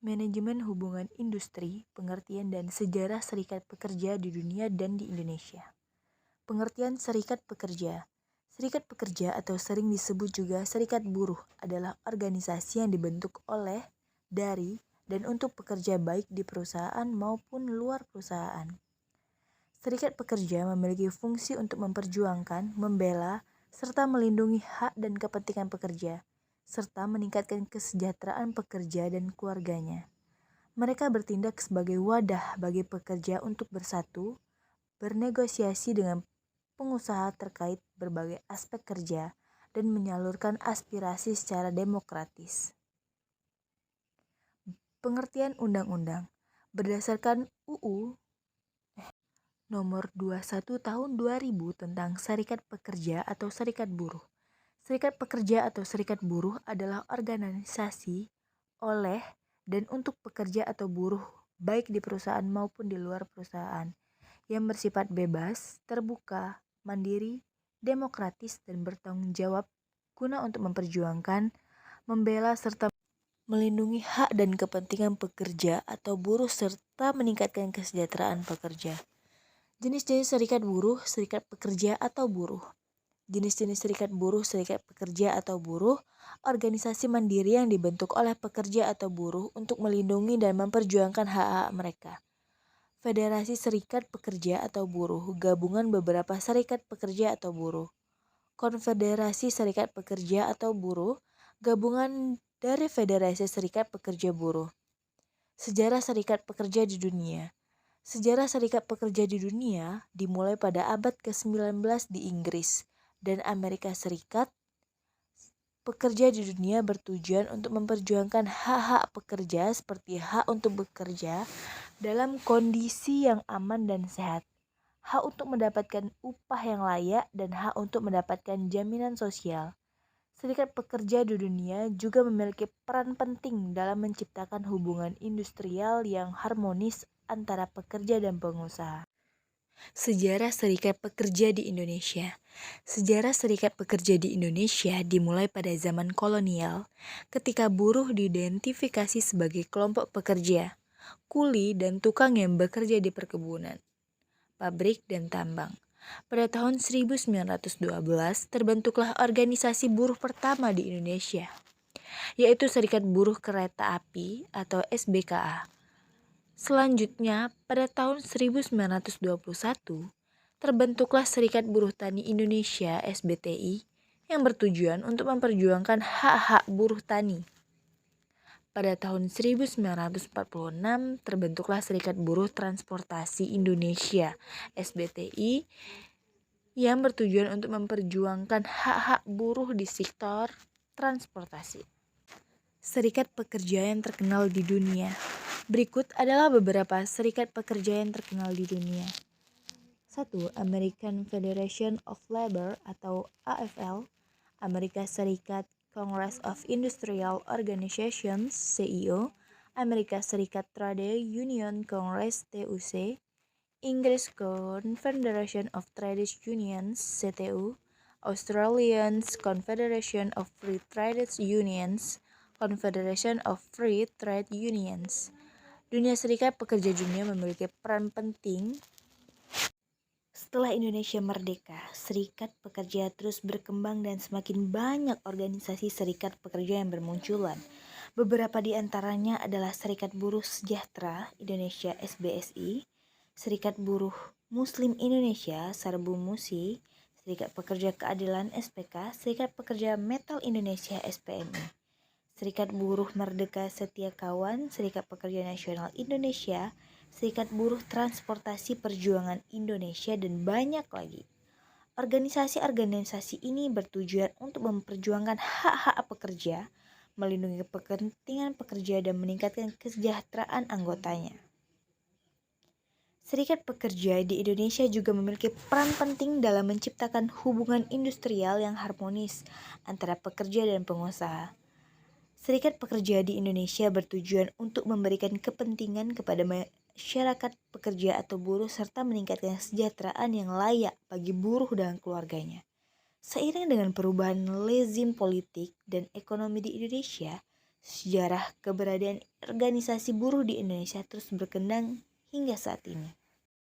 Manajemen hubungan industri, pengertian dan sejarah serikat pekerja di dunia dan di Indonesia. Pengertian serikat pekerja. Serikat pekerja atau sering disebut juga serikat buruh adalah organisasi yang dibentuk oleh, dari, dan untuk pekerja baik di perusahaan maupun luar perusahaan. Serikat pekerja memiliki fungsi untuk memperjuangkan, membela, serta melindungi hak dan kepentingan pekerja, serta meningkatkan kesejahteraan pekerja dan keluarganya. Mereka bertindak sebagai wadah bagi pekerja untuk bersatu, bernegosiasi dengan pengusaha terkait berbagai aspek kerja, dan menyalurkan aspirasi secara demokratis. Pengertian undang-undang berdasarkan UU Nomor 21 Tahun 2000 tentang Serikat Pekerja atau Serikat Buruh. Serikat pekerja atau serikat buruh adalah organisasi oleh dan untuk pekerja atau buruh baik di perusahaan maupun di luar perusahaan yang bersifat bebas, terbuka, mandiri, demokratis, dan bertanggung jawab guna untuk memperjuangkan, membela, serta melindungi hak dan kepentingan pekerja atau buruh serta meningkatkan kesejahteraan pekerja. Jenis-jenis serikat buruh, serikat pekerja atau buruh. Jenis-jenis serikat buruh, serikat pekerja atau buruh, organisasi mandiri yang dibentuk oleh pekerja atau buruh untuk melindungi dan memperjuangkan hak-hak mereka. Federasi Serikat Pekerja atau Buruh, gabungan beberapa serikat pekerja atau buruh. Konfederasi Serikat Pekerja atau Buruh, gabungan dari Federasi Serikat Pekerja Buruh. Sejarah serikat pekerja di dunia. Sejarah serikat pekerja di dunia dimulai pada abad ke-19 di Inggris dan Amerika Serikat. Pekerja di dunia bertujuan untuk memperjuangkan hak-hak pekerja seperti hak untuk bekerja dalam kondisi yang aman dan sehat, hak untuk mendapatkan upah yang layak, dan hak untuk mendapatkan jaminan sosial. Serikat pekerja di dunia juga memiliki peran penting dalam menciptakan hubungan industrial yang harmonis antara pekerja dan pengusaha. Sejarah serikat pekerja di Indonesia. Sejarah serikat pekerja di Indonesia dimulai pada zaman kolonial, ketika buruh diidentifikasi sebagai kelompok pekerja, kuli dan tukang yang bekerja di perkebunan, pabrik dan tambang. Pada tahun 1912 terbentuklah organisasi buruh pertama di Indonesia, yaitu Serikat Buruh Kereta Api atau SBKA. Selanjutnya, pada tahun 1921, terbentuklah Serikat Buruh Tani Indonesia (SBTI) yang bertujuan untuk memperjuangkan hak-hak buruh tani. Pada tahun 1946, terbentuklah Serikat Buruh Transportasi Indonesia (SBTI) yang bertujuan untuk memperjuangkan hak-hak buruh di sektor transportasi. Serikat pekerja yang terkenal di dunia. Berikut adalah beberapa serikat pekerja yang terkenal di dunia. 1. American Federation of Labor atau AFL, Amerika Serikat Congress of Industrial Organizations (CIO), Amerika Serikat Trade Union Congress (TUC), Inggris Confederation of Trade Unions (CTU), Australian Confederation of Free Trade Unions, Confederation of Free Trade Unions. Dunia serikat pekerja dunia memiliki peran penting. Setelah Indonesia merdeka, serikat pekerja terus berkembang dan semakin banyak organisasi serikat pekerja yang bermunculan. Beberapa di antaranya adalah Serikat Buruh Sejahtera Indonesia (SBSI), Serikat Buruh Muslim Indonesia (Sarbu Musi), Serikat Pekerja Keadilan (SPK), Serikat Pekerja Metal Indonesia (SPMI). Serikat Buruh Merdeka Setia Kawan, Serikat Pekerja Nasional Indonesia, Serikat Buruh Transportasi Perjuangan Indonesia, dan banyak lagi. Organisasi-organisasi ini bertujuan untuk memperjuangkan hak-hak pekerja, melindungi kepentingan pekerja, dan meningkatkan kesejahteraan anggotanya. Serikat pekerja di Indonesia juga memiliki peran penting dalam menciptakan hubungan industrial yang harmonis antara pekerja dan pengusaha. Serikat pekerja di Indonesia bertujuan untuk memberikan kepentingan kepada masyarakat pekerja atau buruh serta meningkatkan kesejahteraan yang layak bagi buruh dan keluarganya. Seiring dengan perubahan rezim politik dan ekonomi di Indonesia, Sejarah keberadaan organisasi buruh di Indonesia terus berkembang hingga saat ini.